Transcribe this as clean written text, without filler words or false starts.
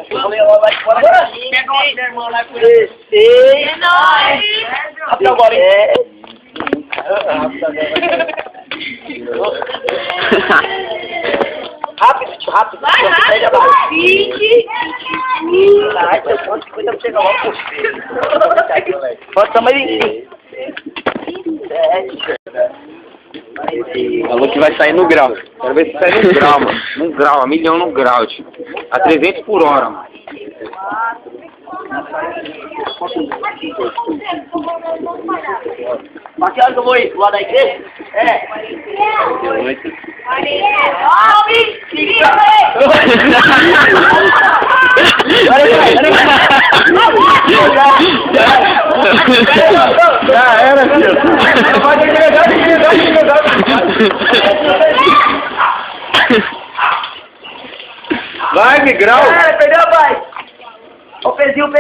Eu vou levar lá de fora. Pega o minha irmã lá com ele. É nóis. Rápido agora, hein? Rápido, tio, rápido. Vai rápido, 20. Ai, você pode 50 pra chegar logo por você. Pode também 7. Falou que vai sair no grau. Quero ver se sai no grau, mano. No grau, a milhão no grau, tio. A 300 por hora, mano. Mas que hora que eu vou ir? Do lado da igreja? É. Já era, filho. Pode entregar. Vai, Miguel. Perdeu, pai. O pezinho.